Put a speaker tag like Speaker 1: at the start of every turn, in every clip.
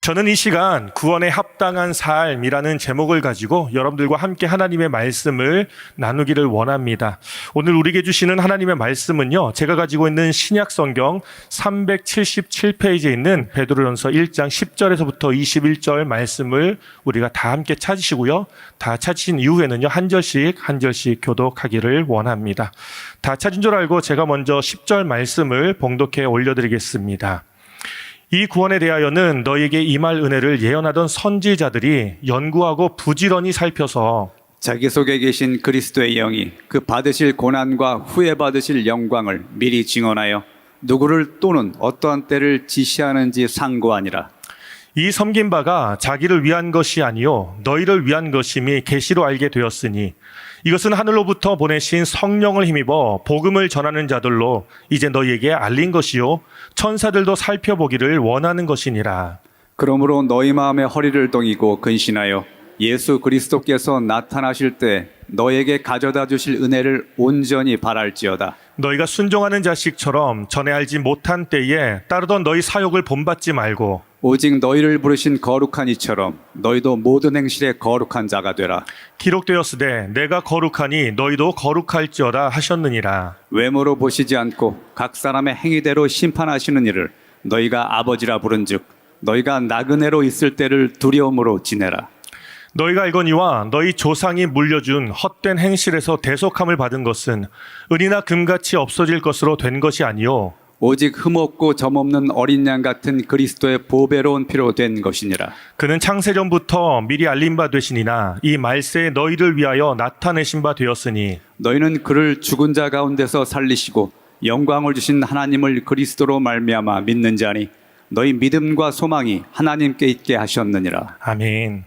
Speaker 1: 저는 이 시간 구원에 합당한 삶이라는 제목을 가지고 여러분들과 함께 하나님의 말씀을 나누기를 원합니다. 오늘 우리에게 주시는 하나님의 말씀은요, 제가 가지고 있는 신약 성경 377페이지에 있는 베드로전서 1장 10절에서부터 21절 말씀을 우리가 다 함께 찾으시고요. 다 찾으신 이후에는요, 한 절씩 교독하기를 원합니다. 다 찾은 줄 알고 제가 먼저 10절 말씀을 봉독해 올려드리겠습니다. 이 구원에 대하여는 너에게 임할 은혜를 예언하던 선지자들이 연구하고 부지런히 살펴서
Speaker 2: 자기 속에 계신 그리스도의 영이 그 받으실 고난과 후에 받으실 영광을 미리 증언하여 누구를 또는 어떠한 때를 지시하는지 상고하니라.
Speaker 1: 이 섬긴 바가 자기를 위한 것이 아니요 너희를 위한 것임이 계시로 알게 되었으니 이것은 하늘로부터 보내신 성령을 힘입어 복음을 전하는 자들로 이제 너희에게 알린 것이요 천사들도 살펴보기를 원하는 것이니라.
Speaker 2: 그러므로 너희 마음의 허리를 동이고 근신하여 예수 그리스도께서 나타나실 때 너에게 가져다 주실 은혜를 온전히 바랄지어다.
Speaker 1: 너희가 순종하는 자식처럼 전에 알지 못한 때에 따르던 너희 사욕을 본받지 말고
Speaker 2: 오직 너희를 부르신 거룩한 이처럼 너희도 모든 행실에 거룩한 자가 되라.
Speaker 1: 기록되었으되 내가 거룩하니 너희도 거룩할지어다 하셨느니라.
Speaker 2: 외모로 보시지 않고 각 사람의 행위대로 심판하시는 이를 너희가 아버지라 부른즉 너희가 나그네로 있을 때를 두려움으로 지내라.
Speaker 1: 너희가 알거니와 너희 조상이 물려준 헛된 행실에서 대속함을 받은 것은 은이나 금같이 없어질 것으로 된 것이 아니요
Speaker 2: 오직 흠없고 점없는 어린 양 같은 그리스도의 보배로운 피로 된 것이니라.
Speaker 1: 그는 창세전부터 미리 알린 바 되시니나 이 말세에 너희를 위하여 나타내신 바 되었으니
Speaker 2: 너희는 그를 죽은 자 가운데서 살리시고 영광을 주신 하나님을 그리스도로 말미암아 믿는 자니 너희 믿음과 소망이 하나님께 있게 하셨느니라.
Speaker 1: 아멘.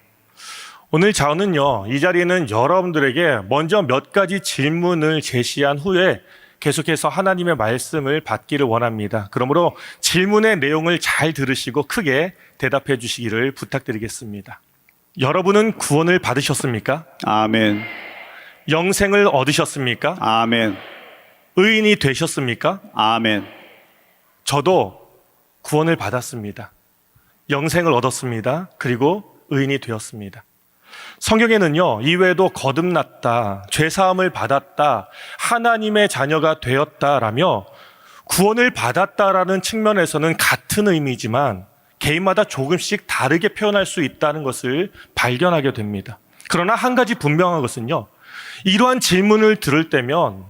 Speaker 1: 오늘 저는요, 이 자리에는 여러분들에게 먼저 몇 가지 질문을 제시한 후에 계속해서 하나님의 말씀을 받기를 원합니다. 그러므로 질문의 내용을 잘 들으시고 크게 대답해 주시기를 부탁드리겠습니다. 여러분은 구원을 받으셨습니까?
Speaker 2: 아멘.
Speaker 1: 영생을 얻으셨습니까?
Speaker 2: 아멘.
Speaker 1: 의인이 되셨습니까?
Speaker 2: 아멘.
Speaker 1: 저도 구원을 받았습니다. 영생을 얻었습니다. 그리고 의인이 되었습니다. 성경에는요, 이외에도 거듭났다, 죄사함을 받았다, 하나님의 자녀가 되었다라며 구원을 받았다라는 측면에서는 같은 의미지만 개인마다 조금씩 다르게 표현할 수 있다는 것을 발견하게 됩니다. 그러나 한 가지 분명한 것은요, 이러한 질문을 들을 때면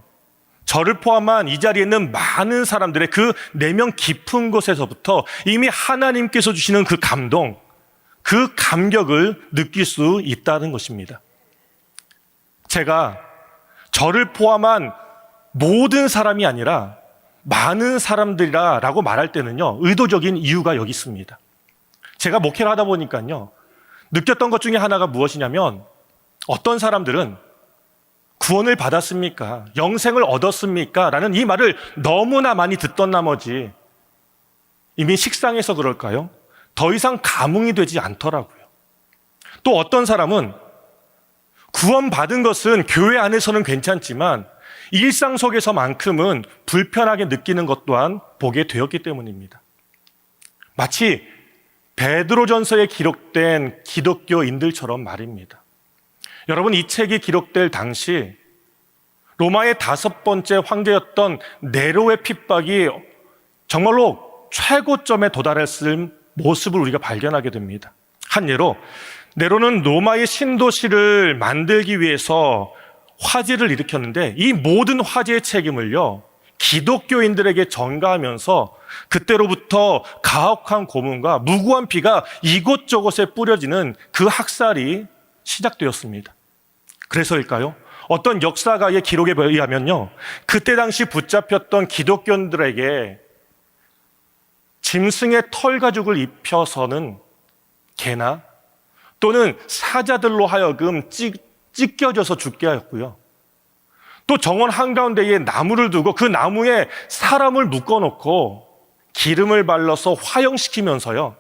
Speaker 1: 저를 포함한 이 자리에 있는 많은 사람들의 그 내면 깊은 곳에서부터 이미 하나님께서 주시는 그 감동, 그 감격을 느낄 수 있다는 것입니다. 제가 저를 포함한 모든 사람이 아니라 많은 사람들이라고 말할 때는요, 의도적인 이유가 여기 있습니다. 제가 목회를 하다 보니까요, 느꼈던 것 중에 하나가 무엇이냐면 어떤 사람들은 구원을 받았습니까? 영생을 얻었습니까? 라는 이 말을 너무나 많이 듣던 나머지 이미 식상해서 그럴까요? 더 이상 감흥이 되지 않더라고요. 또 어떤 사람은 구원받은 것은 교회 안에서는 괜찮지만 일상 속에서만큼은 불편하게 느끼는 것 또한 보게 되었기 때문입니다. 마치 베드로전서에 기록된 기독교인들처럼 말입니다. 여러분, 이 책이 기록될 당시 로마의 5번째 황제였던 네로의 핍박이 정말로 최고점에 도달했을 모습을 우리가 발견하게 됩니다. 한 예로 네로는 로마의 신도시를 만들기 위해서 화재를 일으켰는데 이 모든 화재의 책임을요, 기독교인들에게 전가하면서 그때로부터 가혹한 고문과 무고한 피가 이곳저곳에 뿌려지는 그 학살이 시작되었습니다. 그래서일까요? 어떤 역사가의 기록에 의하면요, 그때 당시 붙잡혔던 기독교인들에게 짐승의 털 가죽을 입혀서는 개나 또는 사자들로 하여금 찢겨져서 죽게 하였고요. 또 정원 한가운데에 나무를 두고 그 나무에 사람을 묶어놓고 기름을 발라서 화형시키면서요,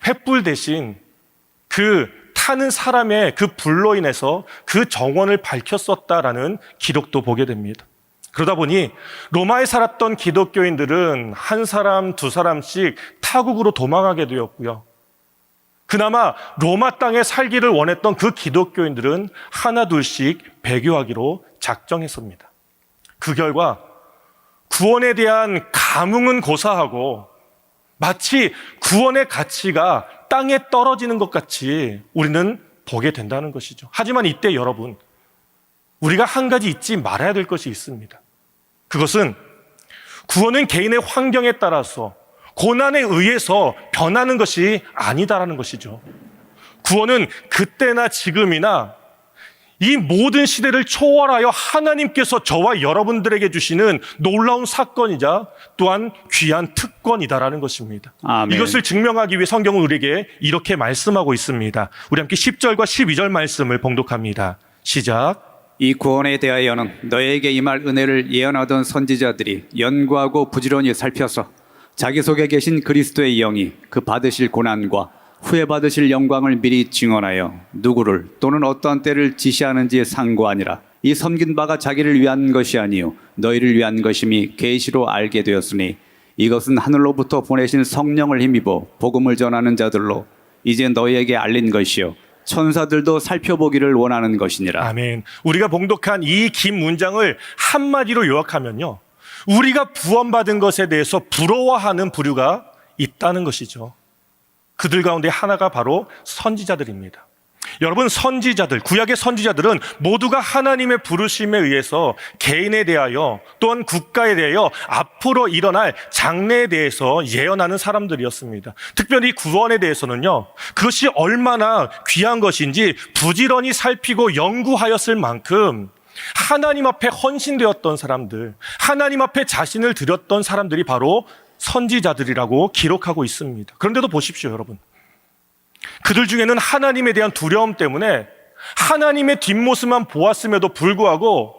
Speaker 1: 횃불 대신 그 타는 사람의 그 불로 인해서 그 정원을 밝혔었다라는 기록도 보게 됩니다. 그러다 보니 로마에 살았던 기독교인들은 한 사람, 두 사람씩 타국으로 도망하게 되었고요. 그나마 로마 땅에 살기를 원했던 그 기독교인들은 하나둘씩 배교하기로 작정했습니다. 그 결과 구원에 대한 감흥은 고사하고 마치 구원의 가치가 땅에 떨어지는 것 같이 우리는 보게 된다는 것이죠. 하지만 이때 여러분, 우리가 한 가지 잊지 말아야 될 것이 있습니다. 그것은 구원은 개인의 환경에 따라서 고난에 의해서 변하는 것이 아니다라는 것이죠. 구원은 그때나 지금이나 이 모든 시대를 초월하여 하나님께서 저와 여러분들에게 주시는 놀라운 사건이자 또한 귀한 특권이다라는 것입니다.
Speaker 2: 아멘.
Speaker 1: 이것을 증명하기 위해 성경은 우리에게 이렇게 말씀하고 있습니다. 우리 함께 10절과 12절 말씀을 봉독합니다. 시작.
Speaker 2: 이 구원에 대하여는 너에게 임할 은혜를 예언하던 선지자들이 연구하고 부지런히 살펴서 자기 속에 계신 그리스도의 영이 그 받으실 고난과 후에 받으실 영광을 미리 증언하여 누구를 또는 어떠한 때를 지시하는지에 상고하니라. 이 섬긴 바가 자기를 위한 것이 아니요 너희를 위한 것임이 계시로 알게 되었으니 이것은 하늘로부터 보내신 성령을 힘입어 복음을 전하는 자들로 이제 너희에게 알린 것이요 천사들도 살펴보기를 원하는 것이니라.
Speaker 1: 아멘. 우리가 봉독한 이 긴 문장을 한마디로 요약하면요, 우리가 구원받은 것에 대해서 부러워하는 부류가 있다는 것이죠. 그들 가운데 하나가 바로 선지자들입니다. 여러분, 선지자들, 구약의 선지자들은 모두가 하나님의 부르심에 의해서 개인에 대하여 또한 국가에 대하여 앞으로 일어날 장래에 대해서 예언하는 사람들이었습니다. 특별히 구원에 대해서는요, 그것이 얼마나 귀한 것인지 부지런히 살피고 연구하였을 만큼 하나님 앞에 헌신되었던 사람들, 하나님 앞에 자신을 드렸던 사람들이 바로 선지자들이라고 기록하고 있습니다. 그런데도 보십시오, 여러분. 그들 중에는 하나님에 대한 두려움 때문에 하나님의 뒷모습만 보았음에도 불구하고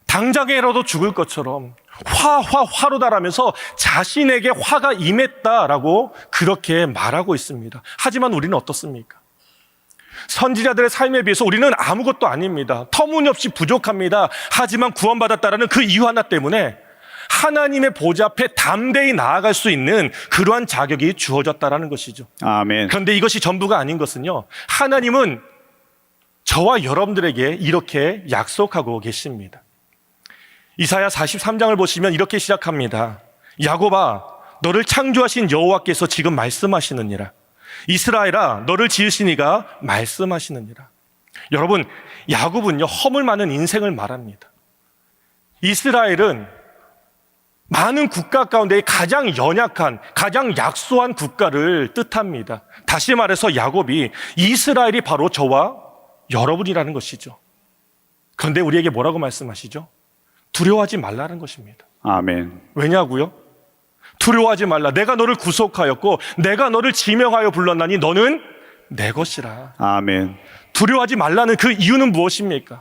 Speaker 1: 당장에라도 죽을 것처럼 화로 달하면서 자신에게 화가 임했다라고 그렇게 말하고 있습니다. 하지만 우리는 어떻습니까? 선지자들의 삶에 비해서 우리는 아무것도 아닙니다. 터무니없이 부족합니다. 하지만 구원받았다라는 그 이유 하나 때문에 하나님의 보좌 앞에 담대히 나아갈 수 있는 그러한 자격이 주어졌다라는 것이죠.
Speaker 2: 아멘.
Speaker 1: 그런데 이것이 전부가 아닌 것은요, 하나님은 저와 여러분들에게 이렇게 약속하고 계십니다. 이사야 43장을 보시면 이렇게 시작합니다. 야곱아, 너를 창조하신 여호와께서 지금 말씀하시느니라. 이스라엘아, 너를 지으신 이가 말씀하시느니라. 여러분, 야곱은요, 허물 많은 인생을 말합니다. 이스라엘은 많은 국가 가운데 가장 연약한, 가장 약소한 국가를 뜻합니다. 다시 말해서 야곱이 이스라엘이 바로 저와 여러분이라는 것이죠. 그런데 우리에게 뭐라고 말씀하시죠? 두려워하지 말라는 것입니다.
Speaker 2: 아멘.
Speaker 1: 왜냐고요? 두려워하지 말라. 내가 너를 구속하였고 내가 너를 지명하여 불렀나니 너는 내 것이라.
Speaker 2: 아멘.
Speaker 1: 두려워하지 말라는 그 이유는 무엇입니까?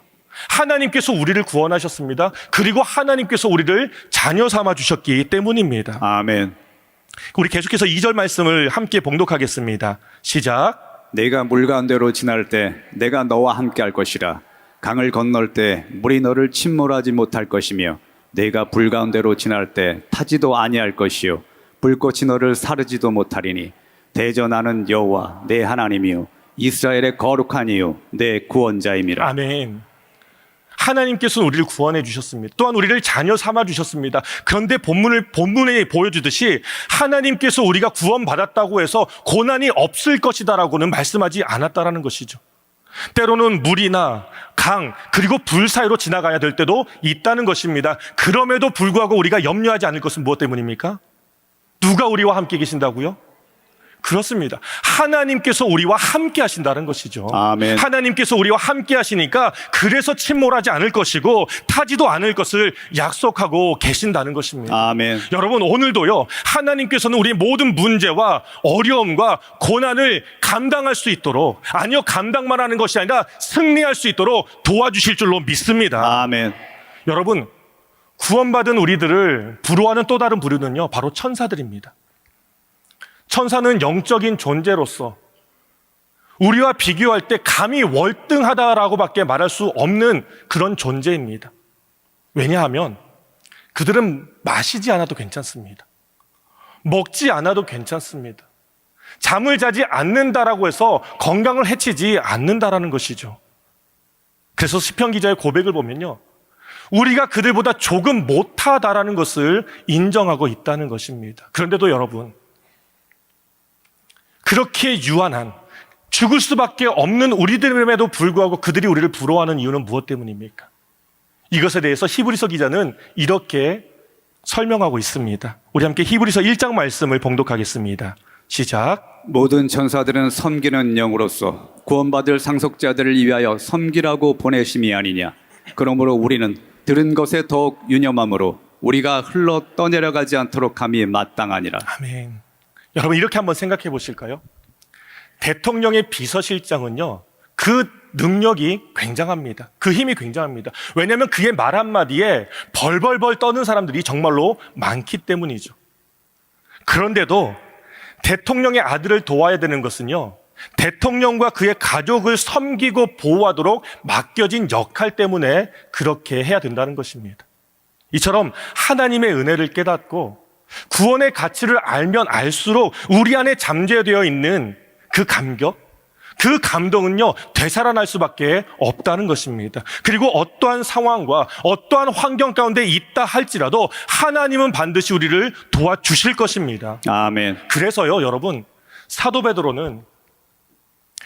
Speaker 1: 하나님께서 우리를 구원하셨습니다. 그리고 하나님께서 우리를 자녀 삼아 주셨기 때문입니다.
Speaker 2: 아멘.
Speaker 1: 우리 계속해서 2절 말씀을 함께 봉독하겠습니다. 시작.
Speaker 2: 내가 물 가운데로 지날 때 내가 너와 함께 할 것이라. 강을 건널 때 물이 너를 침몰하지 못할 것이며 내가 불 가운데로 지날 때 타지도 아니할 것이요 불꽃이 너를 사르지도 못하리니 대저 나는 여호와 내 하나님이요 이스라엘의 거룩한 이요 내 구원자임이라.
Speaker 1: 아멘. 하나님께서는 우리를 구원해 주셨습니다. 또한 우리를 자녀 삼아 주셨습니다. 그런데 본문에 보여주듯이 하나님께서 우리가 구원받았다고 해서 고난이 없을 것이다라고는 말씀하지 않았다라는 것이죠. 때로는 물이나 강 그리고 불 사이로 지나가야 될 때도 있다는 것입니다. 그럼에도 불구하고 우리가 염려하지 않을 것은 무엇 때문입니까? 누가 우리와 함께 계신다고요? 그렇습니다. 하나님께서 우리와 함께 하신다는 것이죠.
Speaker 2: 아멘.
Speaker 1: 하나님께서 우리와 함께 하시니까 그래서 침몰하지 않을 것이고 타지도 않을 것을 약속하고 계신다는 것입니다.
Speaker 2: 아멘.
Speaker 1: 여러분, 오늘도요, 하나님께서는 우리의 모든 문제와 어려움과 고난을 감당할 수 있도록, 아니요, 감당만 하는 것이 아니라 승리할 수 있도록 도와주실 줄로 믿습니다.
Speaker 2: 아멘.
Speaker 1: 여러분, 구원받은 우리들을 부러워하는 또 다른 부류는요, 바로 천사들입니다. 천사는 영적인 존재로서 우리와 비교할 때 감히 월등하다라고밖에 말할 수 없는 그런 존재입니다. 왜냐하면 그들은 마시지 않아도 괜찮습니다. 먹지 않아도 괜찮습니다. 잠을 자지 않는다라고 해서 건강을 해치지 않는다라는 것이죠. 그래서 시편 기자의 고백을 보면요, 우리가 그들보다 조금 못하다라는 것을 인정하고 있다는 것입니다. 그런데도 여러분, 그렇게 유한한, 죽을 수밖에 없는 우리들임에도 불구하고 그들이 우리를 부러워하는 이유는 무엇 때문입니까? 이것에 대해서 히브리서 기자는 이렇게 설명하고 있습니다. 우리 함께 히브리서 1장 말씀을 봉독하겠습니다. 시작.
Speaker 2: 모든 천사들은 섬기는 영으로서 구원받을 상속자들을 위하여 섬기라고 보내심이 아니냐. 그러므로 우리는 들은 것에 더욱 유념함으로 우리가 흘러 떠내려가지 않도록 함이 마땅하니라.
Speaker 1: 아멘. 여러분, 이렇게 한번 생각해 보실까요? 대통령의 비서실장은요, 그 능력이 굉장합니다. 그 힘이 굉장합니다. 왜냐하면 그의 말 한마디에 벌벌벌 떠는 사람들이 정말로 많기 때문이죠. 그런데도 대통령의 아들을 도와야 되는 것은요, 대통령과 그의 가족을 섬기고 보호하도록 맡겨진 역할 때문에 그렇게 해야 된다는 것입니다. 이처럼 하나님의 은혜를 깨닫고 구원의 가치를 알면 알수록 우리 안에 잠재되어 있는 그 감격, 그 감동은요, 되살아날 수밖에 없다는 것입니다. 그리고 어떠한 상황과 어떠한 환경 가운데 있다 할지라도 하나님은 반드시 우리를 도와주실 것입니다.
Speaker 2: 아멘.
Speaker 1: 그래서요, 여러분, 사도 베드로는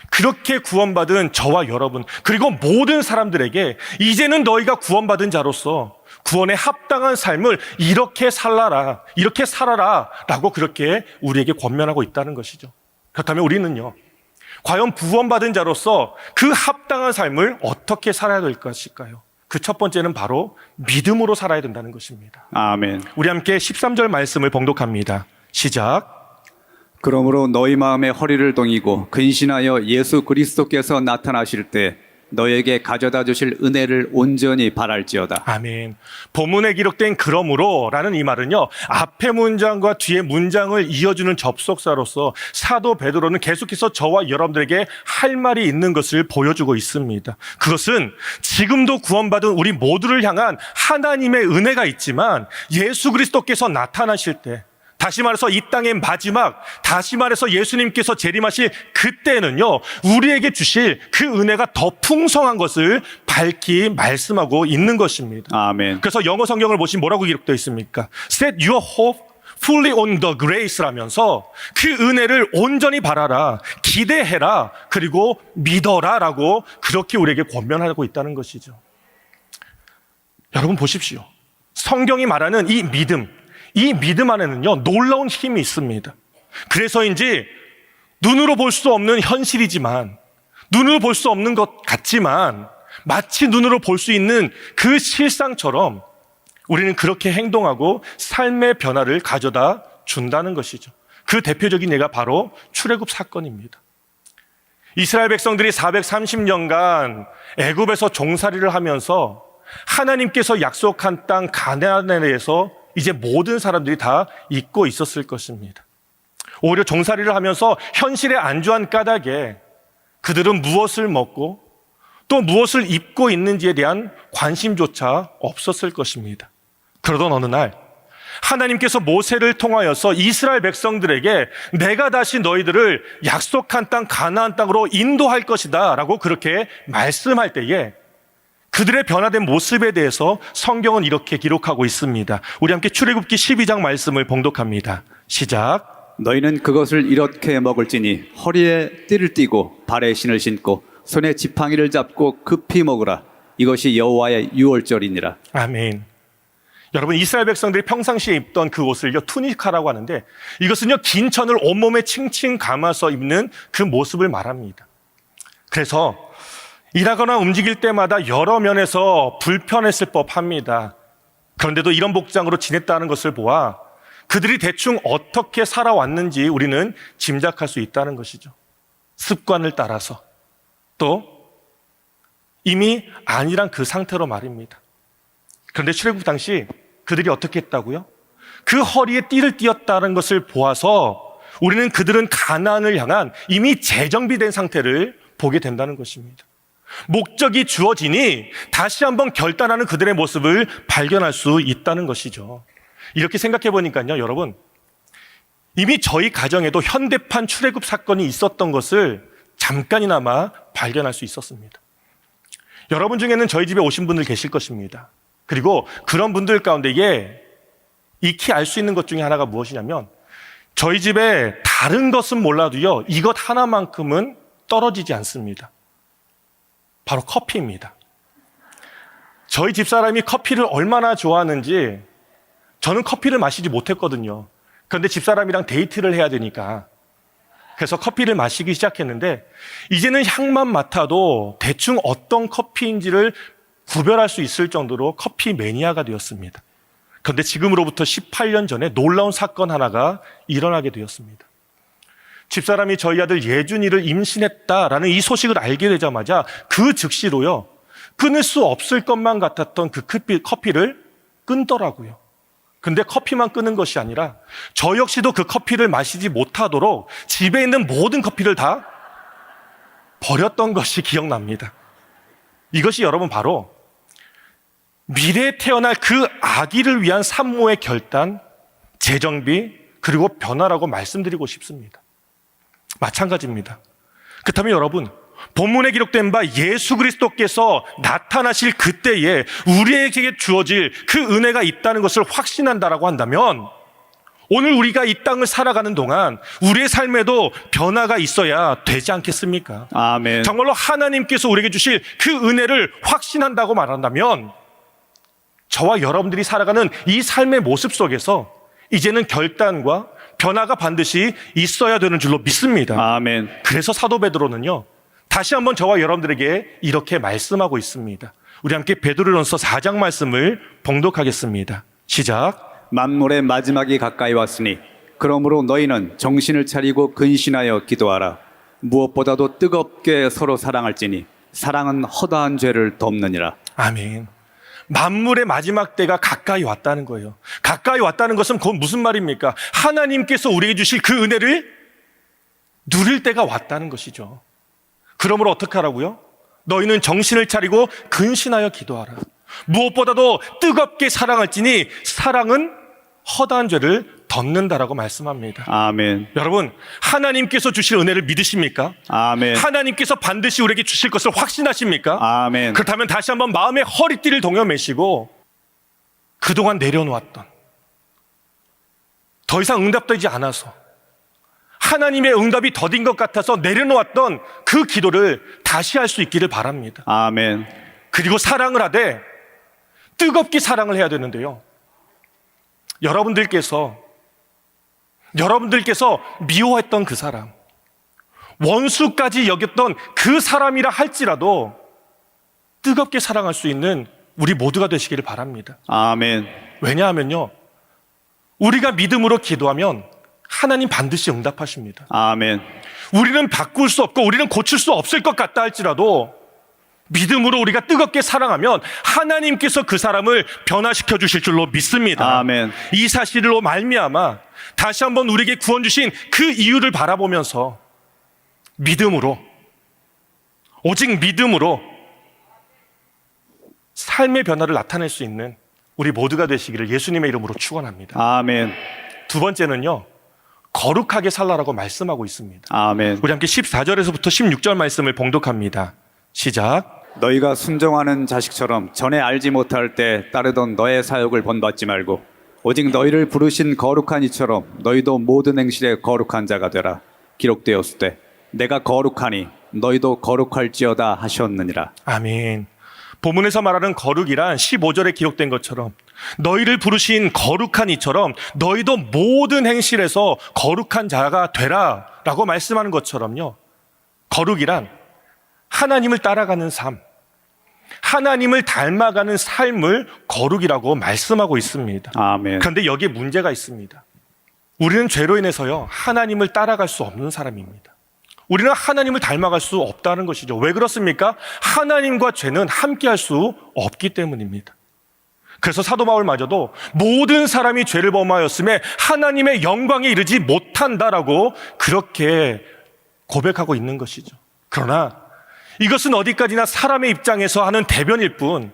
Speaker 1: 그렇게 구원받은 저와 여러분, 그리고 모든 사람들에게 이제는 너희가 구원받은 자로서 구원에 합당한 삶을 이렇게 살라라, 이렇게 살아라 라고 그렇게 우리에게 권면하고 있다는 것이죠. 그렇다면 우리는요, 과연 구원받은 자로서 그 합당한 삶을 어떻게 살아야 될 것일까요? 그 첫 번째는 바로 믿음으로 살아야 된다는 것입니다.
Speaker 2: 아멘.
Speaker 1: 우리 함께 13절 말씀을 봉독합니다. 시작.
Speaker 2: 그러므로 너희 마음에 허리를 동이고 근신하여 예수 그리스도께서 나타나실 때 너에게 가져다 주실 은혜를 온전히 바랄지어다.
Speaker 1: 아멘. 본문에 기록된 그러므로 라는 이 말은요, 앞에 문장과 뒤에 문장을 이어주는 접속사로서 사도 베드로는 계속해서 저와 여러분들에게 할 말이 있는 것을 보여주고 있습니다. 그것은 지금도 구원받은 우리 모두를 향한 하나님의 은혜가 있지만 예수 그리스도께서 나타나실 때, 다시 말해서 이 땅의 마지막, 다시 말해서 예수님께서 재림하실 그때는요, 우리에게 주실 그 은혜가 더 풍성한 것을 밝히 말씀하고 있는 것입니다.
Speaker 2: 아멘.
Speaker 1: 그래서 영어 성경을 보시면 뭐라고 기록되어 있습니까? Set your hope fully on the grace라면서 그 은혜를 온전히 바라라, 기대해라, 그리고 믿어라 라고 그렇게 우리에게 권면하고 있다는 것이죠. 여러분 보십시오. 성경이 말하는 이 믿음 안에는요, 놀라운 힘이 있습니다. 그래서인지 눈으로 볼 수 없는 현실이지만, 눈으로 볼 수 없는 것 같지만 마치 눈으로 볼 수 있는 그 실상처럼 우리는 그렇게 행동하고 삶의 변화를 가져다 준다는 것이죠. 그 대표적인 예가 바로 출애굽 사건입니다. 이스라엘 백성들이 430년간 애굽에서 종살이를 하면서 하나님께서 약속한 땅 가나안에 대해서 이제 모든 사람들이 다 잊고 있었을 것입니다. 오히려 종살이를 하면서 현실에 안주한 까닭에 그들은 무엇을 먹고 또 무엇을 입고 있는지에 대한 관심조차 없었을 것입니다. 그러던 어느 날 하나님께서 모세를 통하여서 이스라엘 백성들에게 내가 다시 너희들을 약속한 땅 가나안 땅으로 인도할 것이다 라고 그렇게 말씀할 때에 그들의 변화된 모습에 대해서 성경은 이렇게 기록하고 있습니다. 우리 함께 출애굽기 12장 말씀을 봉독합니다. 시작.
Speaker 2: 너희는 그것을 이렇게 먹을지니 허리에 띠를 띠고 발에 신을 신고 손에 지팡이를 잡고 급히 먹으라. 이것이 여호와의 유월절이니라.
Speaker 1: 아멘. 여러분, 이스라엘 백성들이 평상시에 입던 그 옷을요, 투니카라고 하는데 이것은요, 긴 천을 온몸에 칭칭 감아서 입는 그 모습을 말합니다. 그래서 일하거나 움직일 때마다 여러 면에서 불편했을 법합니다. 그런데도 이런 복장으로 지냈다는 것을 보아 그들이 대충 어떻게 살아왔는지 우리는 짐작할 수 있다는 것이죠. 습관을 따라서, 또 이미 안일한 그 상태로 말입니다. 그런데 출애굽 당시 그들이 어떻게 했다고요? 그 허리에 띠를 띠었다는 것을 보아서 우리는 그들은 가나안을 향한 이미 재정비된 상태를 보게 된다는 것입니다. 목적이 주어지니 다시 한번 결단하는 그들의 모습을 발견할 수 있다는 것이죠. 이렇게 생각해 보니까요, 여러분, 이미 저희 가정에도 현대판 출애굽 사건이 있었던 것을 잠깐이나마 발견할 수 있었습니다. 여러분 중에는 저희 집에 오신 분들 계실 것입니다. 그리고 그런 분들 가운데에 익히 알 수 있는 것 중에 하나가 무엇이냐면 저희 집에 다른 것은 몰라도요, 이것 하나만큼은 떨어지지 않습니다. 바로 커피입니다. 저희 집사람이 커피를 얼마나 좋아하는지 저는 커피를 마시지 못했거든요. 그런데 집사람이랑 데이트를 해야 되니까 그래서 커피를 마시기 시작했는데 이제는 향만 맡아도 대충 어떤 커피인지를 구별할 수 있을 정도로 커피 매니아가 되었습니다. 그런데 지금으로부터 18년 전에 놀라운 사건 하나가 일어나게 되었습니다. 집사람이 저희 아들 예준이를 임신했다라는 이 소식을 알게 되자마자 그 즉시로요, 끊을 수 없을 것만 같았던 그 커피를 끊더라고요. 근데 커피만 끄는 것이 아니라 저 역시도 그 커피를 마시지 못하도록 집에 있는 모든 커피를 다 버렸던 것이 기억납니다. 이것이 여러분 바로 미래에 태어날 그 아기를 위한 산모의 결단, 재정비, 그리고 변화라고 말씀드리고 싶습니다. 마찬가지입니다. 그렇다면 여러분, 본문에 기록된 바 예수 그리스도께서 나타나실 그때에 우리에게 주어질 그 은혜가 있다는 것을 확신한다라고 한다면 오늘 우리가 이 땅을 살아가는 동안 우리의 삶에도 변화가 있어야 되지 않겠습니까?
Speaker 2: 아멘.
Speaker 1: 정말로 하나님께서 우리에게 주실 그 은혜를 확신한다고 말한다면 저와 여러분들이 살아가는 이 삶의 모습 속에서 이제는 결단과 변화가 반드시 있어야 되는 줄로 믿습니다.
Speaker 2: 아멘.
Speaker 1: 그래서 사도 베드로는요, 다시 한번 저와 여러분들에게 이렇게 말씀하고 있습니다. 우리 함께 베드로전서 4장 말씀을 봉독하겠습니다. 시작.
Speaker 2: 만물의 마지막이 가까이 왔으니 그러므로 너희는 정신을 차리고 근신하여 기도하라. 무엇보다도 뜨겁게 서로 사랑할지니 사랑은 허다한 죄를 덮느니라.
Speaker 1: 아멘. 만물의 마지막 때가 가까이 왔다는 거예요. 가까이 왔다는 것은 그건 무슨 말입니까? 하나님께서 우리에게 주실 그 은혜를 누릴 때가 왔다는 것이죠. 그러므로 어떻게 하라고요? 너희는 정신을 차리고 근신하여 기도하라. 무엇보다도 뜨겁게 사랑할지니 사랑은 허다한 죄를 덮는다라고 말씀합니다.
Speaker 2: 아멘.
Speaker 1: 여러분, 하나님께서 주실 은혜를 믿으십니까?
Speaker 2: 아멘.
Speaker 1: 하나님께서 반드시 우리에게 주실 것을 확신하십니까?
Speaker 2: 아멘.
Speaker 1: 그렇다면 다시 한번 마음의 허리띠를 동여매시고 그동안 내려놓았던, 더 이상 응답되지 않아서 하나님의 응답이 더딘 것 같아서 내려놓았던 그 기도를 다시 할 수 있기를 바랍니다.
Speaker 2: 아멘.
Speaker 1: 그리고 사랑을 하되 뜨겁게 사랑을 해야 되는데요, 여러분들께서 미워했던 그 사람, 원수까지 여겼던 그 사람이라 할지라도 뜨겁게 사랑할 수 있는 우리 모두가 되시기를 바랍니다.
Speaker 2: 아멘.
Speaker 1: 왜냐하면요, 우리가 믿음으로 기도하면 하나님 반드시 응답하십니다.
Speaker 2: 아멘.
Speaker 1: 우리는 바꿀 수 없고 우리는 고칠 수 없을 것 같다 할지라도 믿음으로 우리가 뜨겁게 사랑하면 하나님께서 그 사람을 변화시켜 주실 줄로 믿습니다.
Speaker 2: 아멘.
Speaker 1: 이 사실로 말미암아 다시 한번 우리에게 구원 주신 그 이유를 바라보면서 믿음으로, 오직 믿음으로 삶의 변화를 나타낼 수 있는 우리 모두가 되시기를 예수님의 이름으로 축원합니다.
Speaker 2: 아멘.
Speaker 1: 두 번째는요, 거룩하게 살라라고 말씀하고 있습니다.
Speaker 2: 아멘.
Speaker 1: 우리 함께 14절에서부터 16절 말씀을 봉독합니다. 시작.
Speaker 2: 너희가 순종하는 자식처럼 전에 알지 못할 때 따르던 너의 사역을 본받지 말고 오직 너희를 부르신 거룩한 이처럼 너희도 모든 행실에 거룩한 자가 되라. 기록되었을 때 내가 거룩하니 너희도 거룩할지어다 하셨느니라.
Speaker 1: 아멘. 본문에서 말하는 거룩이란 15절에 기록된 것처럼 너희를 부르신 거룩한 이처럼 너희도 모든 행실에서 거룩한 자가 되라 라고 말씀하는 것처럼요, 거룩이란 하나님을 따라가는 삶, 하나님을 닮아가는 삶을 거룩이라고 말씀하고 있습니다.
Speaker 2: 아멘.
Speaker 1: 그런데 여기에 문제가 있습니다. 우리는 죄로 인해서요, 하나님을 따라갈 수 없는 사람입니다. 우리는 하나님을 닮아갈 수 없다는 것이죠. 왜 그렇습니까? 하나님과 죄는 함께할 수 없기 때문입니다. 그래서 사도 바울마저도 모든 사람이 죄를 범하였음에 하나님의 영광에 이르지 못한다라고 그렇게 고백하고 있는 것이죠. 그러나 이것은 어디까지나 사람의 입장에서 하는 대변일 뿐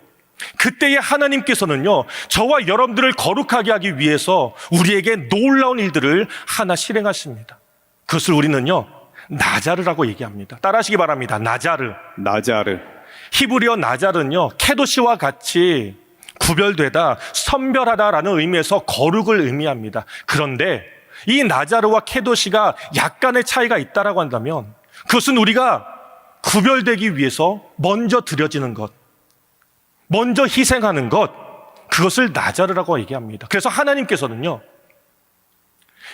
Speaker 1: 그때의 하나님께서는요, 저와 여러분들을 거룩하게 하기 위해서 우리에게 놀라운 일들을 하나 실행하십니다. 그것을 우리는요, 나자르라고 얘기합니다. 따라하시기 바랍니다. 나자르.
Speaker 2: 나자르.
Speaker 1: 히브리어 나자르는요, 케도시와 같이 구별되다, 선별하다라는 의미에서 거룩을 의미합니다. 그런데 이 나자르와 케도시가 약간의 차이가 있다라고 한다면 그것은 우리가 구별되기 위해서 먼저 드려지는 것, 먼저 희생하는 것, 그것을 나자르라고 얘기합니다. 그래서 하나님께서는요,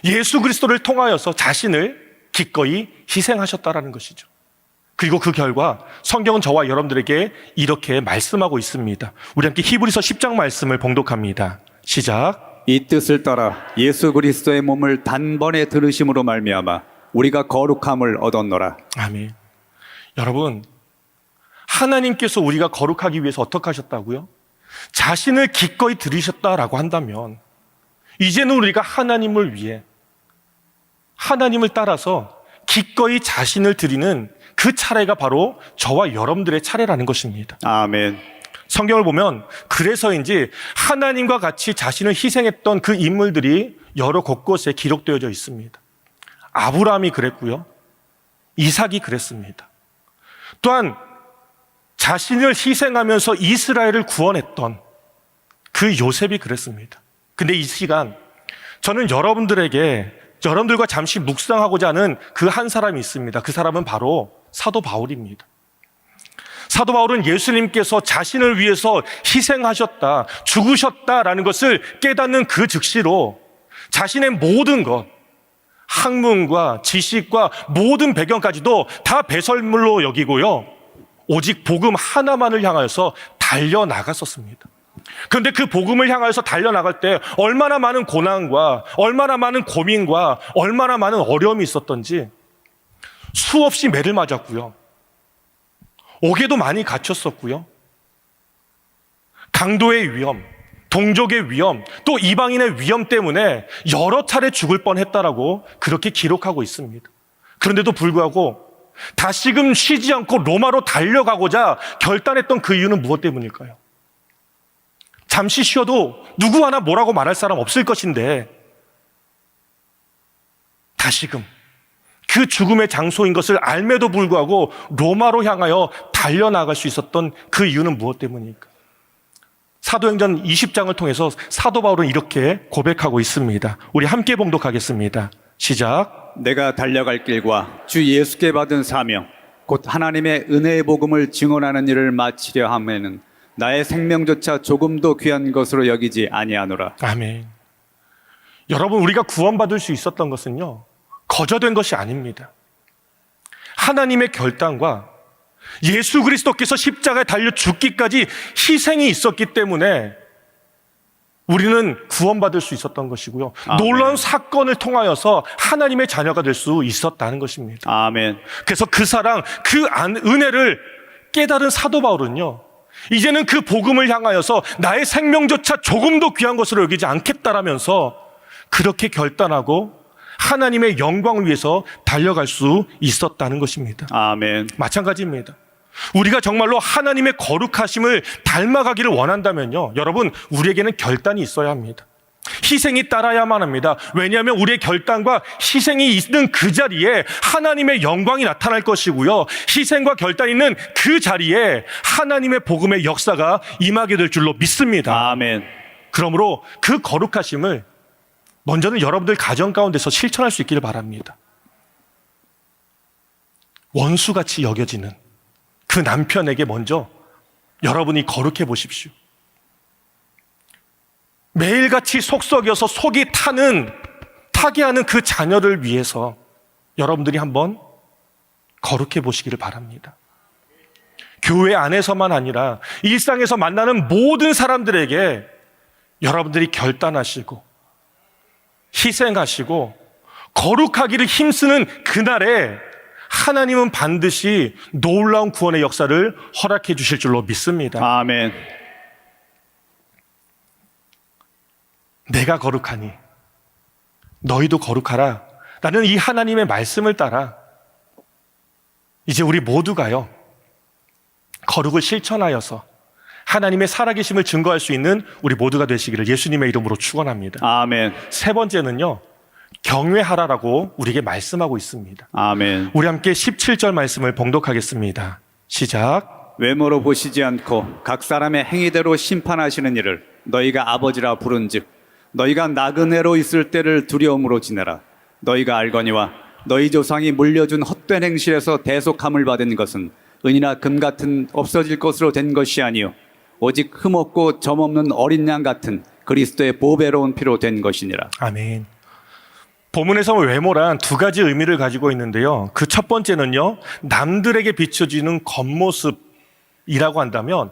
Speaker 1: 예수 그리스도를 통하여서 자신을 기꺼이 희생하셨다라는 것이죠. 그리고 그 결과 성경은 저와 여러분들에게 이렇게 말씀하고 있습니다. 우리 함께 히브리서 10장 말씀을 봉독합니다. 시작.
Speaker 2: 이 뜻을 따라 예수 그리스도의 몸을 단번에 들으심으로 말미암아 우리가 거룩함을 얻었노라.
Speaker 1: 아멘. 여러분, 하나님께서 우리가 거룩하기 위해서 어떻게 하셨다고요? 자신을 기꺼이 들으셨다라고 한다면 이제는 우리가 하나님을 위해, 하나님을 따라서 기꺼이 자신을 드리는 그 차례가 바로 저와 여러분들의 차례라는 것입니다.
Speaker 2: 아멘.
Speaker 1: 성경을 보면 그래서인지 하나님과 같이 자신을 희생했던 그 인물들이 여러 곳곳에 기록되어져 있습니다. 아브라함이 그랬고요, 이삭이 그랬습니다. 또한 자신을 희생하면서 이스라엘을 구원했던 그 요셉이 그랬습니다. 근데 이 시간 저는 여러분들과 잠시 묵상하고자 하는 그 한 사람이 있습니다. 그 사람은 바로 사도 바울입니다. 사도 바울은 예수님께서 자신을 위해서 희생하셨다, 죽으셨다라는 것을 깨닫는 그 즉시로 자신의 모든 것, 학문과 지식과 모든 배경까지도 다 배설물로 여기고요, 오직 복음 하나만을 향하여서 달려나갔었습니다. 그런데 그 복음을 향하여서 달려나갈 때 얼마나 많은 고난과 얼마나 많은 고민과 얼마나 많은 어려움이 있었던지 수없이 매를 맞았고요, 옥에도 많이 갇혔었고요, 강도의 위험, 동족의 위험, 또 이방인의 위험 때문에 여러 차례 죽을 뻔했다라고 그렇게 기록하고 있습니다. 그런데도 불구하고 다시금 쉬지 않고 로마로 달려가고자 결단했던 그 이유는 무엇 때문일까요? 잠시 쉬어도 누구 하나 뭐라고 말할 사람 없을 것인데 다시금 그 죽음의 장소인 것을 알매도 불구하고 로마로 향하여 달려나갈 수 있었던 그 이유는 무엇 때문일까? 사도행전 20장을 통해서 사도 바울은 이렇게 고백하고 있습니다. 우리 함께 봉독하겠습니다. 시작.
Speaker 2: 내가 달려갈 길과 주 예수께 받은 사명 곧 하나님의 은혜의 복음을 증언하는 일을 마치려 함에는 나의 생명조차 조금도 귀한 것으로 여기지 아니하노라.
Speaker 1: 아멘. 여러분, 우리가 구원받을 수 있었던 것은요, 거저된 것이 아닙니다. 하나님의 결단과 예수 그리스도께서 십자가에 달려 죽기까지 희생이 있었기 때문에 우리는 구원받을 수 있었던 것이고요,
Speaker 2: 아멘.
Speaker 1: 놀라운 사건을 통하여서 하나님의 자녀가 될 수 있었다는 것입니다.
Speaker 2: 아멘.
Speaker 1: 그래서 그 사랑, 그 은혜를 깨달은 사도 바울은요, 이제는 그 복음을 향하여서 나의 생명조차 조금도 귀한 것으로 여기지 않겠다라면서 그렇게 결단하고 하나님의 영광을 위해서 달려갈 수 있었다는 것입니다.
Speaker 2: 아멘.
Speaker 1: 마찬가지입니다. 우리가 정말로 하나님의 거룩하심을 닮아가기를 원한다면요, 여러분, 우리에게는 결단이 있어야 합니다. 희생이 따라야만 합니다. 왜냐하면 우리의 결단과 희생이 있는 그 자리에 하나님의 영광이 나타날 것이고요, 희생과 결단이 있는 그 자리에 하나님의 복음의 역사가 임하게 될 줄로 믿습니다.
Speaker 2: 아멘.
Speaker 1: 그러므로 그 거룩하심을 먼저는 여러분들 가정 가운데서 실천할 수 있기를 바랍니다. 원수같이 여겨지는 그 남편에게 먼저 여러분이 거룩해 보십시오. 매일같이 속썩여서 속이 타게 하는 그 자녀를 위해서 여러분들이 한번 거룩해 보시기를 바랍니다. 교회 안에서만 아니라 일상에서 만나는 모든 사람들에게 여러분들이 결단하시고 희생하시고 거룩하기를 힘쓰는 그날에 하나님은 반드시 놀라운 구원의 역사를 허락해 주실 줄로 믿습니다.
Speaker 2: 아멘.
Speaker 1: 내가 거룩하니 너희도 거룩하라 라는 이 하나님의 말씀을 따라 이제 우리 모두가요, 거룩을 실천하여서 하나님의 살아계심을 증거할 수 있는 우리 모두가 되시기를 예수님의 이름으로 축원합니다.
Speaker 2: 아멘.
Speaker 1: 세 번째는요, 경외하라라고 우리에게 말씀하고 있습니다.
Speaker 2: 아멘.
Speaker 1: 우리 함께 17절 말씀을 봉독하겠습니다. 시작.
Speaker 2: 외모로 보시지 않고 각 사람의 행위대로 심판하시는 이를 너희가 아버지라 부른즉 너희가 나그네로 있을 때를 두려움으로 지내라. 너희가 알거니와 너희 조상이 물려준 헛된 행실에서 대속함을 받은 것은 은이나 금 같은 없어질 것으로 된 것이 아니요 오직 흠없고 점없는 어린 양 같은 그리스도의 보배로운 피로 된 것이니라.
Speaker 1: 아멘. 본문에서 외모란 두 가지 의미를 가지고 있는데요. 그 첫 번째는요, 남들에게 비춰지는 겉모습이라고 한다면,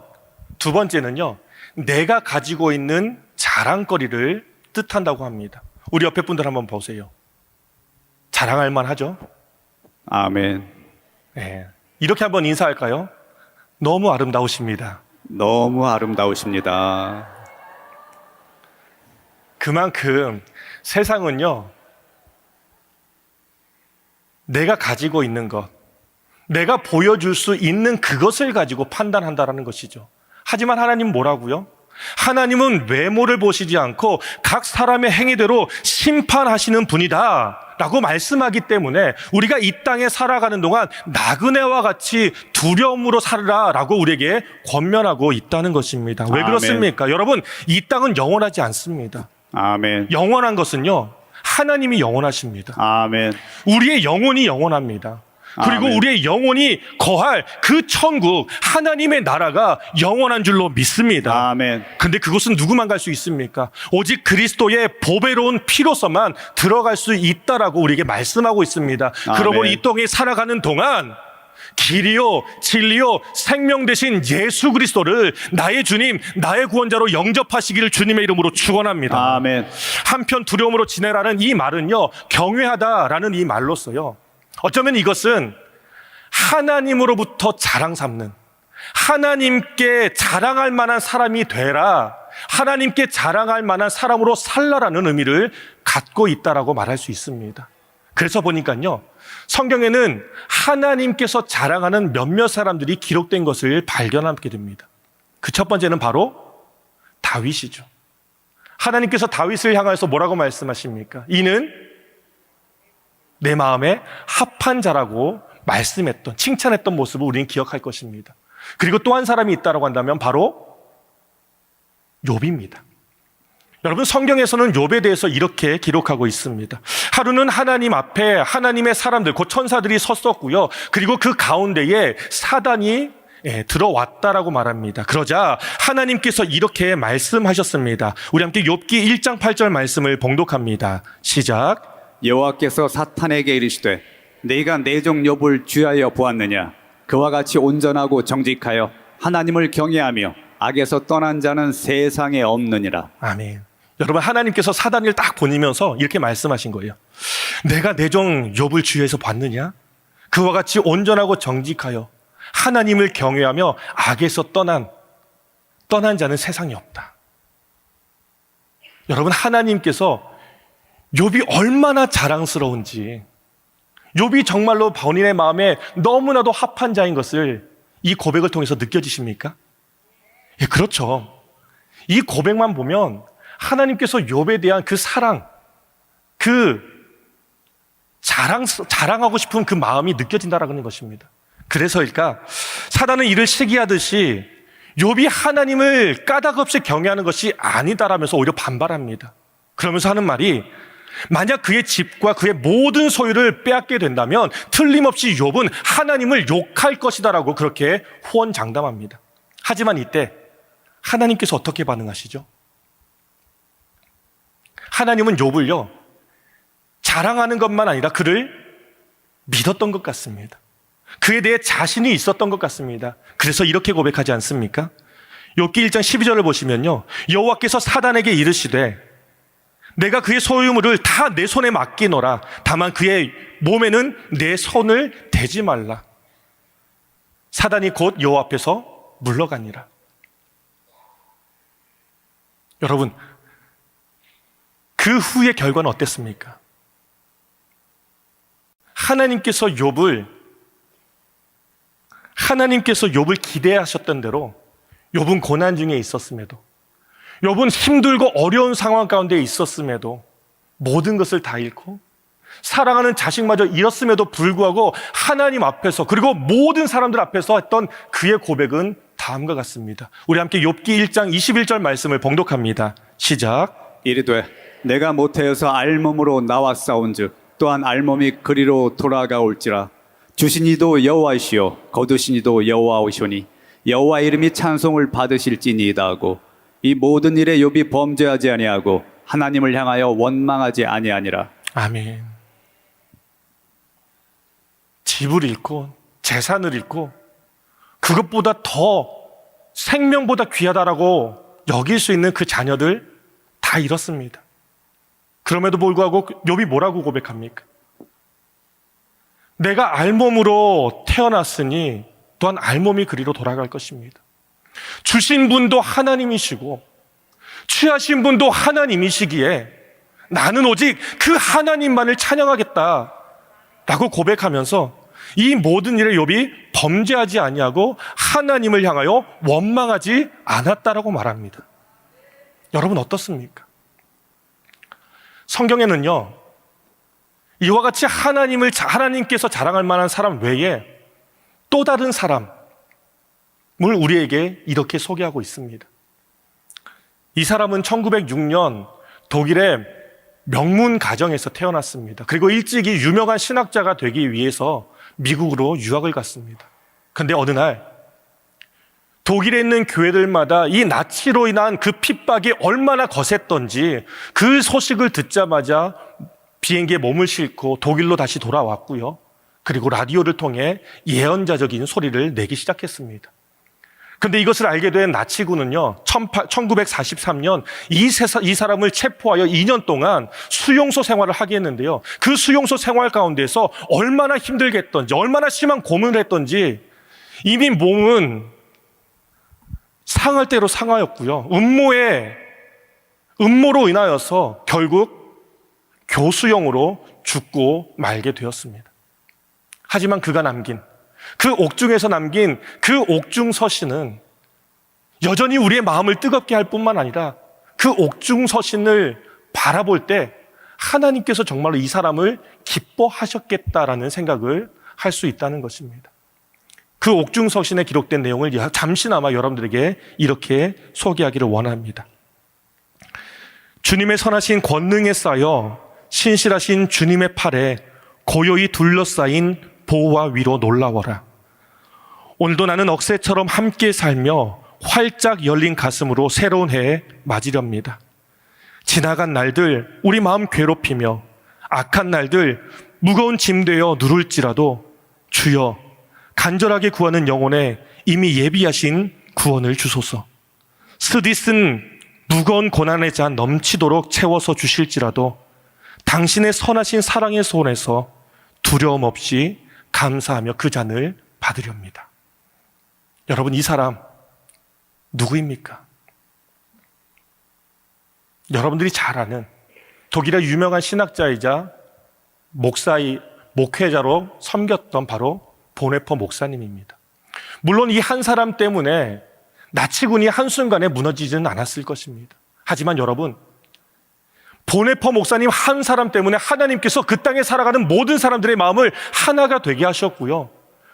Speaker 1: 두 번째는요, 내가 가지고 있는 자랑거리를 뜻한다고 합니다. 우리 옆에 분들 한번 보세요. 자랑할 만하죠?
Speaker 2: 아멘.
Speaker 1: 네. 이렇게 한번 인사할까요? 너무 아름다우십니다.
Speaker 2: 너무 아름다우십니다.
Speaker 1: 그만큼 세상은요, 내가 가지고 있는 것, 내가 보여줄 수 있는 그것을 가지고 판단한다라는 것이죠. 하지만 하나님 뭐라고요? 하나님은 외모를 보시지 않고 각 사람의 행위대로 심판하시는 분이다 라고 말씀하기 때문에 우리가 이 땅에 살아가는 동안 나그네와 같이 두려움으로 살으라 라고 우리에게 권면하고 있다는 것입니다. 왜
Speaker 2: 아멘.
Speaker 1: 그렇습니까? 여러분, 이 땅은 영원하지 않습니다.
Speaker 2: 아멘.
Speaker 1: 영원한 것은요, 하나님이 영원하십니다.
Speaker 2: 아멘.
Speaker 1: 우리의 영혼이 영원합니다. 그리고
Speaker 2: 아멘.
Speaker 1: 우리의 영혼이 거할 그 천국, 하나님의 나라가 영원한 줄로 믿습니다.
Speaker 2: 아멘.
Speaker 1: 근데 그곳은 누구만 갈 수 있습니까? 오직 그리스도의 보배로운 피로서만 들어갈 수 있다라고 우리에게 말씀하고 있습니다. 그러므로 이 땅에 살아가는 동안 길이요 진리요 생명 되신 예수 그리스도를 나의 주님, 나의 구원자로 영접하시기를 주님의 이름으로 축원합니다.
Speaker 2: 아멘.
Speaker 1: 한편 두려움으로 지내라는 이 말은요, 경외하다라는 이 말로써요, 어쩌면 이것은 하나님으로부터 자랑 삼는, 하나님께 자랑할 만한 사람이 되라, 하나님께 자랑할 만한 사람으로 살라라는 의미를 갖고 있다라고 말할 수 있습니다. 그래서 보니까요, 성경에는 하나님께서 자랑하는 몇몇 사람들이 기록된 것을 발견하게 됩니다. 그 첫 번째는 바로 다윗이죠. 하나님께서 다윗을 향해서 뭐라고 말씀하십니까? 이는 내 마음에 합한 자라고 말씀했던, 칭찬했던 모습을 우리는 기억할 것입니다. 그리고 또 한 사람이 있다고 한다면 바로 욥입니다. 여러분, 성경에서는 욥에 대해서 이렇게 기록하고 있습니다. 하루는 하나님 앞에 하나님의 사람들, 곧 천사들이 섰었고요. 그리고 그 가운데에 사단이 들어왔다라고 말합니다. 그러자 하나님께서 이렇게 말씀하셨습니다. 우리 함께 욥기 1장 8절 말씀을 봉독합니다. 시작.
Speaker 2: 여호와께서 사탄에게 이르시되 네가 내 종 욥을 주하여 보았느냐? 그와 같이 온전하고 정직하여 하나님을 경외하며 악에서 떠난 자는 세상에 없느니라.
Speaker 1: 아멘. 여러분, 하나님께서 사단을 딱 보내면서 이렇게 말씀하신 거예요. 내가 내 종 욥을 주위에서 봤느냐? 그와 같이 온전하고 정직하여 하나님을 경외하며 악에서 떠난 자는 세상에 없다. 여러분, 하나님께서 욥이 얼마나 자랑스러운지, 욥이 정말로 본인의 마음에 너무나도 합한 자인 것을 이 고백을 통해서 느껴지십니까? 예, 그렇죠. 이 고백만 보면 하나님께서 욥에 대한 그 사랑, 그 자랑하고 싶은 그 마음이 느껴진다라는 것입니다. 그래서일까? 사단은 이를 시기하듯이 욥이 하나님을 까닭없이 경외하는 것이 아니다라면서 오히려 반발합니다. 그러면서 하는 말이, 만약 그의 집과 그의 모든 소유를 빼앗게 된다면 틀림없이 욥은 하나님을 욕할 것이다라고 그렇게 호언장담합니다. 하지만 이때 하나님께서 어떻게 반응하시죠? 하나님은 욥을요, 자랑하는 것만 아니라 그를 믿었던 것 같습니다. 그에 대해 자신이 있었던 것 같습니다. 그래서 이렇게 고백하지 않습니까? 욥기 1장 12절을 보시면요, 여호와께서 사단에게 이르시되 내가 그의 소유물을 다 내 손에 맡기노라. 다만 그의 몸에는 내 손을 대지 말라. 사단이 곧 여호와 앞에서 물러가니라. 여러분, 그 후의 결과는 어땠습니까? 하나님께서 욥을 기대하셨던 대로 욥은 고난 중에 있었음에도, 욥은 힘들고 어려운 상황 가운데 있었음에도 모든 것을 다 잃고 사랑하는 자식마저 잃었음에도 불구하고 하나님 앞에서, 그리고 모든 사람들 앞에서 했던 그의 고백은 다음과 같습니다. 우리 함께 욥기 1장 21절 말씀을 봉독합니다. 시작.
Speaker 2: 이르되 내가 모태에서 알몸으로 나왔사온즉 또한 알몸이 그리로 돌아가올지라. 주신 이도 여호와이시요 거두신 이도 여호와오시오니 여호와 이름이 찬송을 받으실지니이다 하고, 이 모든 일에 욥이 범죄하지 아니하고 하나님을 향하여 원망하지 아니하니라.
Speaker 1: 아멘. 집을 잃고 재산을 잃고 그것보다 더 생명보다 귀하다라고 여길 수 있는 그 자녀들 다 잃었습니다. 그럼에도 불구하고 욥이 뭐라고 고백합니까? 내가 알몸으로 태어났으니 또한 알몸이 그리로 돌아갈 것입니다. 주신 분도 하나님이시고 취하신 분도 하나님이시기에 나는 오직 그 하나님만을 찬양하겠다라고 고백하면서 이 모든 일에 욥이 범죄하지 아니하고 하나님을 향하여 원망하지 않았다라고 말합니다. 여러분 어떻습니까? 성경에는요, 이와 같이 하나님께서 자랑할 만한 사람 외에 또 다른 사람을 우리에게 이렇게 소개하고 있습니다. 이 사람은 1906년 독일의 명문 가정에서 태어났습니다. 그리고 일찍이 유명한 신학자가 되기 위해서 미국으로 유학을 갔습니다. 그런데 어느 날 독일에 있는 교회들마다 이 나치로 인한 그 핍박이 얼마나 거셌던지 그 소식을 듣자마자 비행기에 몸을 싣고 독일로 다시 돌아왔고요. 그리고 라디오를 통해 예언자적인 소리를 내기 시작했습니다. 그런데 이것을 알게 된 나치군은요, 1943년 이 사람을 체포하여 2년 동안 수용소 생활을 하게 했는데요. 그 수용소 생활 가운데서 얼마나 힘들게 했던지, 얼마나 심한 고문을 했던지 이미 몸은 상할 대로 상하였고요. 음모로 인하여서 결국 교수형으로 죽고 말게 되었습니다. 하지만 그가 남긴 그 옥중에서 남긴 그 옥중 서신은 여전히 우리의 마음을 뜨겁게 할 뿐만 아니라 그 옥중 서신을 바라볼 때 하나님께서 정말로 이 사람을 기뻐하셨겠다라는 생각을 할 수 있다는 것입니다. 그 옥중 서신에 기록된 내용을 잠시나마 여러분들에게 이렇게 소개하기를 원합니다. 주님의 선하신 권능에 쌓여 신실하신 주님의 팔에 고요히 둘러싸인 보호와 위로 놀라워라. 오늘도 나는 억새처럼 함께 살며 활짝 열린 가슴으로 새로운 해에 맞으렵니다. 지나간 날들 우리 마음 괴롭히며 악한 날들 무거운 짐 되어 누를지라도 주여 간절하게 구하는 영혼에 이미 예비하신 구원을 주소서. 스디쓴 무거운 고난의 잔 넘치도록 채워서 주실지라도 당신의 선하신 사랑의 손에서 두려움 없이 감사하며 그 잔을 받으렵니다. 여러분, 이 사람 누구입니까? 여러분들이 잘 아는 독일의 유명한 신학자이자 목회자로 섬겼던 바로 보네퍼 목사님입니다. 물론 이 한 사람 때문에 나치군이 한순간에 무너지지는 않았을 것입니다. 하지만 여러분, 보네퍼 목사님 한 사람 때문에 하나님께서 그 땅에 살아가는 모든 사람들의 마음을 하나가 되게 하셨고요.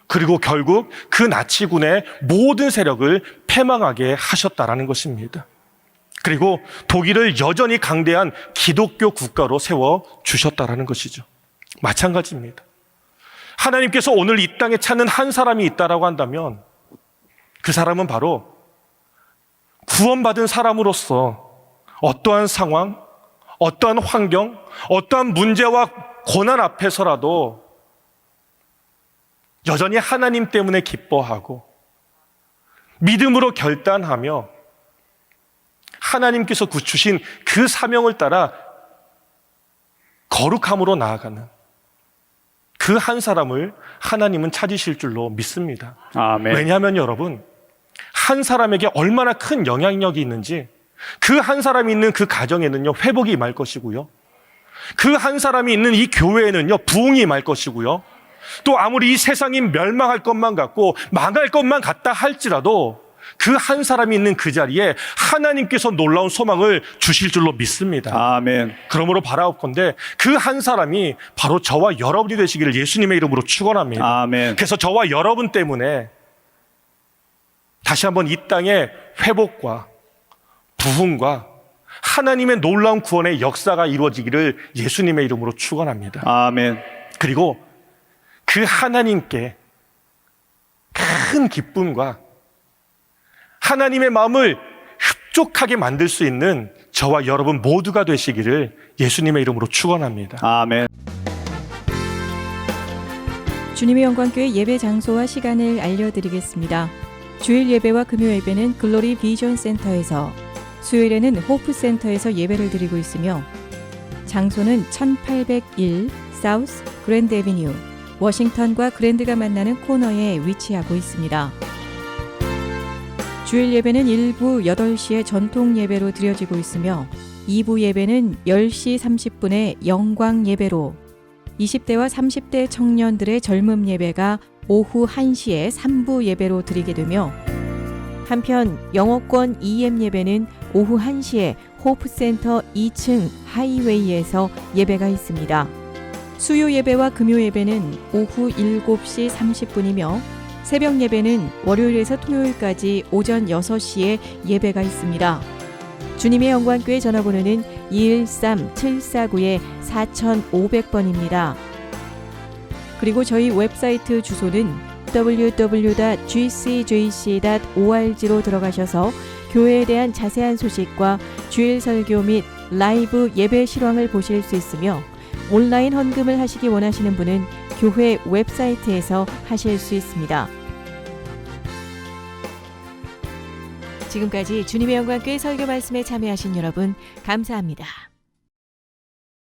Speaker 1: 그리고 결국 그 나치군의 모든 세력을 패망하게 하셨다라는 것입니다. 그리고 독일을 여전히 강대한 기독교 국가로 세워주셨다라는 것이죠. 마찬가지입니다. 하나님께서 오늘 이 땅에 찾는 한 사람이 있다라고 한다면 그 사람은 바로 구원받은 사람으로서 어떠한 상황, 어떠한 환경, 어떠한 문제와 고난 앞에서라도 여전히 하나님 때문에 기뻐하고 믿음으로 결단하며 하나님께서 주신 그 사명을 따라 거룩함으로 나아가는 그 한 사람을 하나님은 찾으실 줄로 믿습니다.
Speaker 2: 아멘.
Speaker 1: 왜냐하면 여러분, 한 사람에게 얼마나 큰 영향력이 있는지 그 한 사람이 있는 그 가정에는요, 회복이 임할 것이고요. 그 한 사람이 있는 이 교회에는요, 부흥이 임할 것이고요. 또 아무리 이 세상이 멸망할 것만 같고 망할 것만 같다 할지라도 그 한 사람이 있는 그 자리에 하나님께서 놀라운 소망을 주실 줄로 믿습니다.
Speaker 2: 아멘.
Speaker 1: 그러므로 바라옵건대 그 한 사람이 바로 저와 여러분이 되시기를 예수님의 이름으로 축원합니다.
Speaker 2: 아멘.
Speaker 1: 그래서 저와 여러분 때문에 다시 한번 이 땅의 회복과 부흥과 하나님의 놀라운 구원의 역사가 이루어지기를 예수님의 이름으로 축원합니다.
Speaker 2: 아멘.
Speaker 1: 그리고 그 하나님께 큰 기쁨과 하나님의 마음을 흡족하게 만들 수 있는 저와 여러분 모두가 되시기를 예수님의 이름으로 축원합니다.
Speaker 2: 아멘.
Speaker 3: 주님의 영광교회 예배 장소와 시간을 알려드리겠습니다. 주일 예배와 금요 예배는 글로리 비전 센터에서, 수요일에는 호프 센터에서 예배를 드리고 있으며, 장소는 1801 사우스 그랜드 애비뉴, 워싱턴과 그랜드가 만나는 코너에 위치하고 있습니다. 주일 예배는 1부 8시에 전통 예배로 드려지고 있으며 2부 예배는 10시 30분에 영광 예배로, 20대와 30대 청년들의 젊음 예배가 오후 1시에 3부 예배로 드리게 되며, 한편 영어권 EM 예배는 오후 1시에 호프센터 2층 하이웨이에서 예배가 있습니다. 수요 예배와 금요 예배는 오후 7시 30분이며 새벽 예배는 월요일에서 토요일까지 오전 6시에 예배가 있습니다. 주님의 영광교회 전화번호는 213-749-4500번입니다. 그리고 저희 웹사이트 주소는 www.gcjc.org로 들어가셔서 교회에 대한 자세한 소식과 주일 설교 및 라이브 예배 실황을 보실 수 있으며, 온라인 헌금을 하시기 원하시는 분은 교회 웹사이트에서 하실 수 있습니다. 지금까지 주님의 영광교회 설교 말씀에 참여하신 여러분 감사합니다.